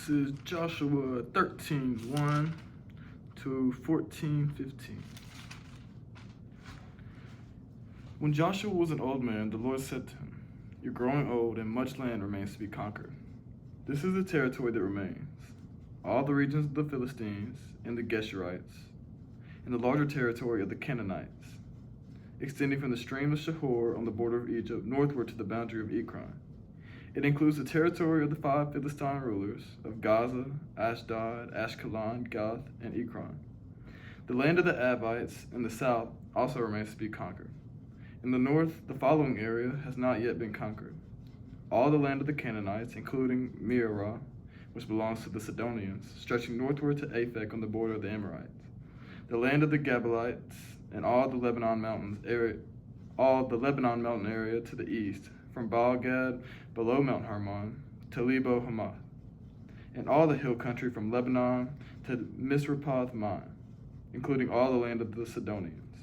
This is Joshua 13:1 to 14:15. When Joshua was an old man, the Lord said to him, "You're growing old, and much land remains to be conquered. This is the territory that remains: all the regions of the Philistines and the Geshurites, and the larger territory of the Canaanites, extending from the stream of Shihor on the border of Egypt northward to the boundary of Ekron. It includes the territory of the 5 Philistine rulers of Gaza, Ashdod, Ashkelon, Gath, and Ekron. The land of the Avites in the south also remains to be conquered. In the north, the following area has not yet been conquered: all the land of the Canaanites, including Mearah, which belongs to the Sidonians, stretching northward to Aphek on the border of the Amorites, the land of the Gabalites, and all the Lebanon mountain area to the east, from Baal-Gad below Mount Hermon to Lebo Hamath, and all the hill country from Lebanon to Misrephoth-Maim, including all the land of the Sidonians.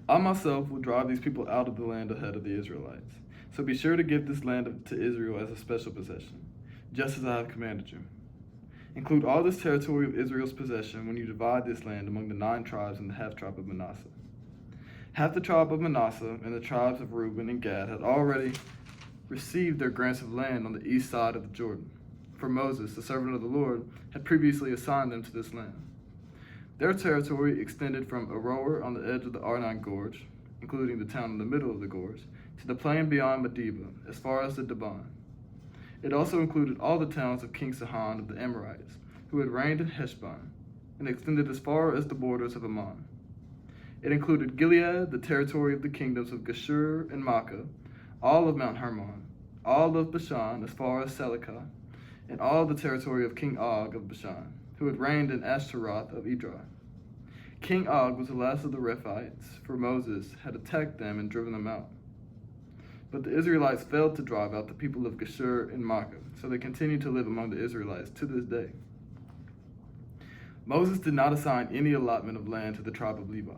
I myself will drive these people out of the land ahead of the Israelites. So be sure to give this land to Israel as a special possession, just as I have commanded you. Include all this territory of Israel's possession when you divide this land among the 9 tribes and the half-tribe of Manasseh." Half the tribe of Manasseh and the tribes of Reuben and Gad had already received their grants of land on the east side of the Jordan, for Moses, the servant of the Lord, had previously assigned them to this land. Their territory extended from Aroer on the edge of the Arnon Gorge, including the town in the middle of the gorge, to the plain beyond Medeba, as far as the Dibon. It also included all the towns of King Sihon of the Amorites, who had reigned in Heshbon, and extended as far as the borders of Ammon. It included Gilead, the territory of the kingdoms of Geshur and Makkah, all of Mount Hermon, all of Bashan as far as Salecah, and all the territory of King Og of Bashan, who had reigned in Ashtaroth of Edrei. King Og was the last of the Rephites, for Moses had attacked them and driven them out. But the Israelites failed to drive out the people of Geshur and Makkah, so they continued to live among the Israelites to this day. Moses did not assign any allotment of land to the tribe of Levi.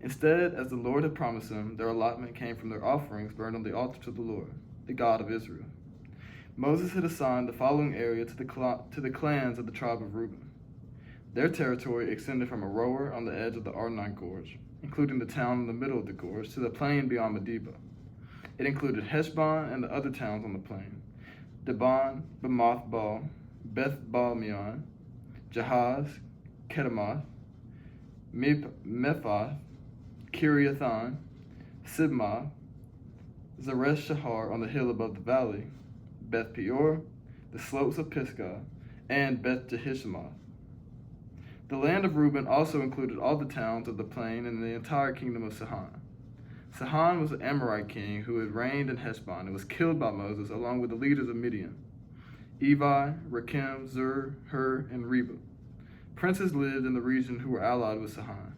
Instead, as the Lord had promised them, their allotment came from their offerings burned on the altar to the Lord, the God of Israel. Moses had assigned the following area to the clans of the tribe of Reuben. Their territory extended from Aroer on the edge of the Arnon Gorge, including the town in the middle of the gorge, to the plain beyond Medeba. It included Heshbon and the other towns on the plain: Dibon, Bamoth-Baal, Beth-Baal-Meon, Jahaz, Kedemoth, Mephath, Kiriathon, Sibmah, Zeresh Shahar on the hill above the valley, Beth Peor, the slopes of Pisgah, and Beth Jehishmoth. The land of Reuben also included all the towns of the plain and the entire kingdom of Sihon. Sihon was an Amorite king who had reigned in Heshbon and was killed by Moses along with the leaders of Midian: Evi, Rakem, Zur, Hur, and Reba. Princes lived in the region who were allied with Sihon.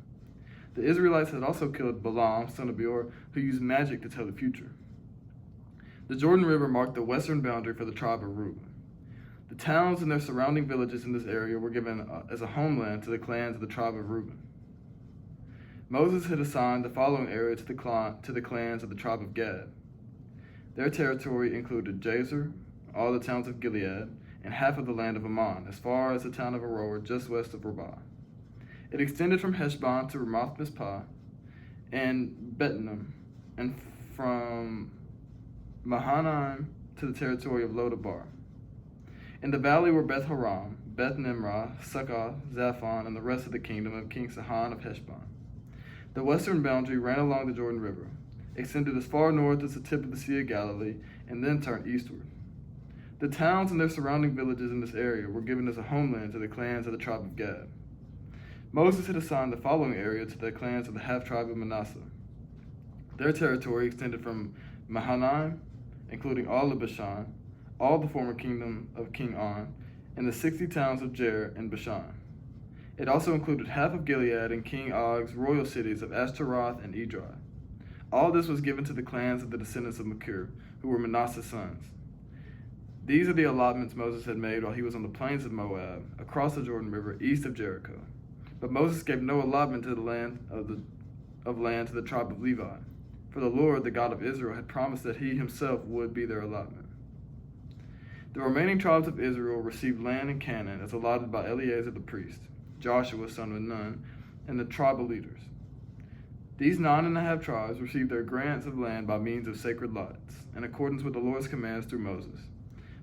The Israelites had also killed Balaam, son of Beor, who used magic to tell the future. The Jordan River marked the western boundary for the tribe of Reuben. The towns and their surrounding villages in this area were given as a homeland to the clans of the tribe of Reuben. Moses had assigned the following area to the clans of the tribe of Gad. Their territory included Jazer, all the towns of Gilead, and half of the land of Ammon, as far as the town of Aroer just west of Rabbah. It extended from Heshbon to Ramoth-Mizpah and Betonim, and from Mahanaim to the territory of Lodabar. In the valley were Beth-Horon, Beth-Nimrah, Succoth, Zaphon, and the rest of the kingdom of King Sihon of Heshbon. The western boundary ran along the Jordan River, extended as far north as the tip of the Sea of Galilee, and then turned eastward. The towns and their surrounding villages in this area were given as a homeland to the clans of the tribe of Gad. Moses had assigned the following area to the clans of the half-tribe of Manasseh. Their territory extended from Mahanaim, including all of Bashan, all the former kingdom of King On, and the 60 towns of Jair and Bashan. It also included half of Gilead and King Og's royal cities of Ashtaroth and Edrei. All this was given to the clans of the descendants of Machir, who were Manasseh's sons. These are the allotments Moses had made while he was on the plains of Moab, across the Jordan River, east of Jericho. But Moses gave no allotment to the land to the tribe of Levi, for the Lord, the God of Israel, had promised that he himself would be their allotment. The remaining tribes of Israel received land in Canaan as allotted by Eleazar the priest, Joshua son of Nun, and the tribal leaders. These 9.5 tribes received their grants of land by means of sacred lots, in accordance with the Lord's commands through Moses.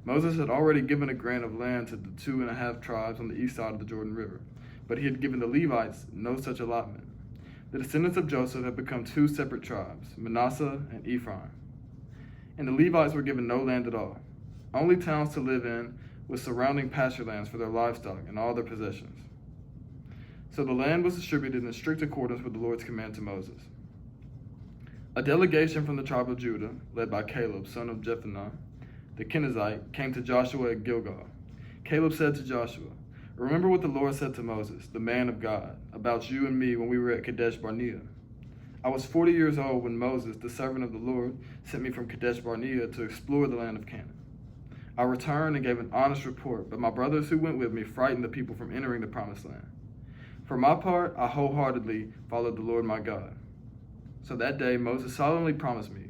Moses had already given a grant of land to the 2.5 tribes on the east side of the Jordan River, but he had given the Levites no such allotment. The descendants of Joseph had become 2 separate tribes, Manasseh and Ephraim. And the Levites were given no land at all, only towns to live in with surrounding pasture lands for their livestock and all their possessions. So the land was distributed in strict accordance with the Lord's command to Moses. A delegation from the tribe of Judah, led by Caleb, son of Jephunneh, the Kenizzite, came to Joshua at Gilgal. Caleb said to Joshua, "Remember what the Lord said to Moses, the man of God, about you and me when we were at Kadesh Barnea. I was 40 years old when Moses, the servant of the Lord, sent me from Kadesh Barnea to explore the land of Canaan. I returned and gave an honest report, but my brothers who went with me frightened the people from entering the promised land. For my part, I wholeheartedly followed the Lord my God. So that day Moses solemnly promised me,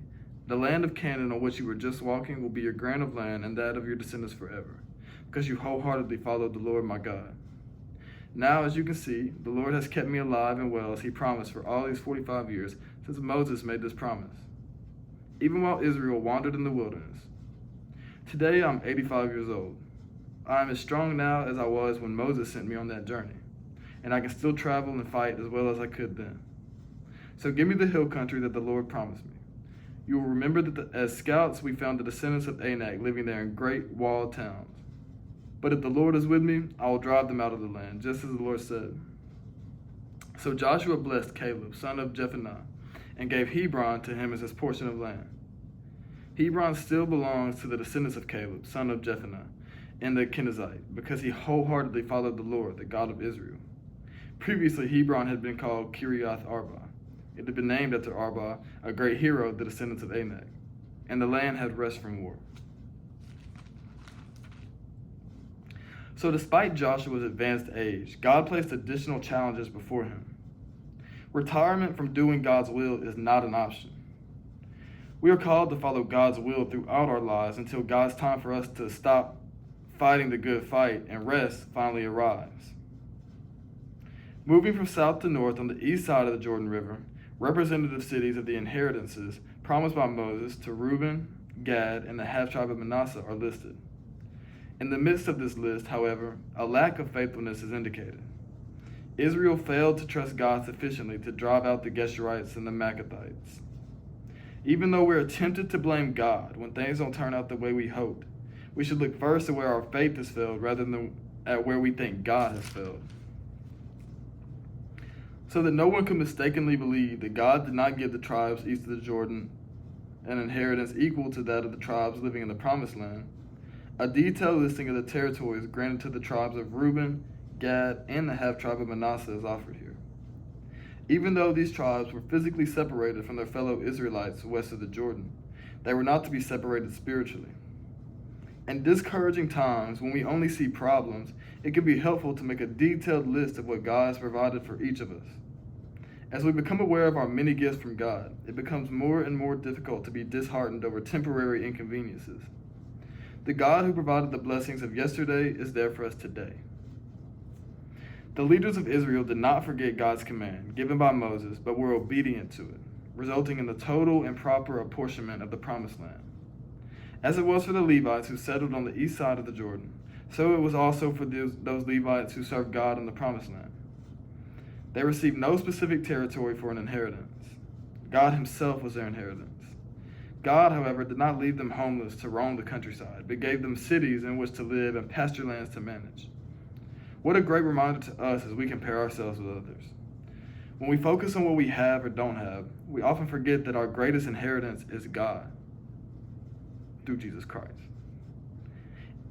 the land of Canaan on which you were just walking will be your grant of land and that of your descendants forever, because you wholeheartedly followed the Lord my God. Now, as you can see, the Lord has kept me alive and well as he promised for all these 45 years since Moses made this promise, even while Israel wandered in the wilderness. Today I'm 85 years old. I am as strong now as I was when Moses sent me on that journey, and I can still travel and fight as well as I could then. So give me the hill country that the Lord promised me. You will remember that as scouts we found the descendants of Anak living there in great walled towns. But if the Lord is with me, I will drive them out of the land, just as the Lord said." So Joshua blessed Caleb, son of Jephunneh, and gave Hebron to him as his portion of land. Hebron still belongs to the descendants of Caleb, son of Jephunneh, and the Kenizzite, because he wholeheartedly followed the Lord, the God of Israel. Previously, Hebron had been called Kiriath Arba. It had been named after Arba, a great hero of the descendants of Anak, and the land had rest from war. So despite Joshua's advanced age, God placed additional challenges before him. Retirement from doing God's will is not an option. We are called to follow God's will throughout our lives until God's time for us to stop fighting the good fight and rest finally arrives. Moving from south to north on the east side of the Jordan River, representative cities of the inheritances promised by Moses to Reuben, Gad, and the half-tribe of Manasseh are listed. In the midst of this list, however, a lack of faithfulness is indicated. Israel failed to trust God sufficiently to drive out the Geshurites and the Maccathites. Even though we're tempted to blame God when things don't turn out the way we hoped, we should look first at where our faith has failed rather than at where we think God has failed. So that no one can mistakenly believe that God did not give the tribes east of the Jordan an inheritance equal to that of the tribes living in the Promised Land, a detailed listing of the territories granted to the tribes of Reuben, Gad, and the half-tribe of Manasseh is offered here. Even though these tribes were physically separated from their fellow Israelites west of the Jordan, they were not to be separated spiritually. In discouraging times, when we only see problems, it can be helpful to make a detailed list of what God has provided for each of us. As we become aware of our many gifts from God, it becomes more and more difficult to be disheartened over temporary inconveniences. The God who provided the blessings of yesterday is there for us today. The leaders of Israel did not forget God's command given by Moses, but were obedient to it, resulting in the total and proper apportionment of the Promised Land. As it was for the Levites who settled on the east side of the Jordan, so it was also for those Levites who served God in the Promised Land. They received no specific territory for an inheritance. God himself was their inheritance. God, however, did not leave them homeless to roam the countryside, but gave them cities in which to live and pasture lands to manage. What a great reminder to us as we compare ourselves with others. When we focus on what we have or don't have, we often forget that our greatest inheritance is God through Jesus Christ.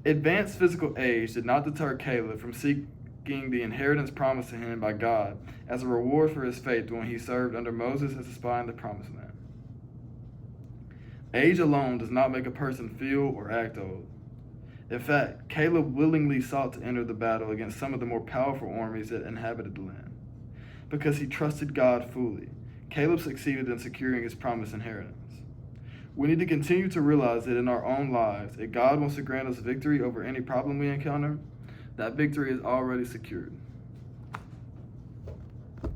Advanced physical age did not deter Caleb from seeking the inheritance promised to him by God as a reward for his faith when he served under Moses as a spy in the Promised Land. Age alone does not make a person feel or act old. In fact, Caleb willingly sought to enter the battle against some of the more powerful armies that inhabited the land. Because he trusted God fully, Caleb succeeded in securing his promised inheritance. We need to continue to realize that in our own lives, if God wants to grant us victory over any problem we encounter, that victory is already secured.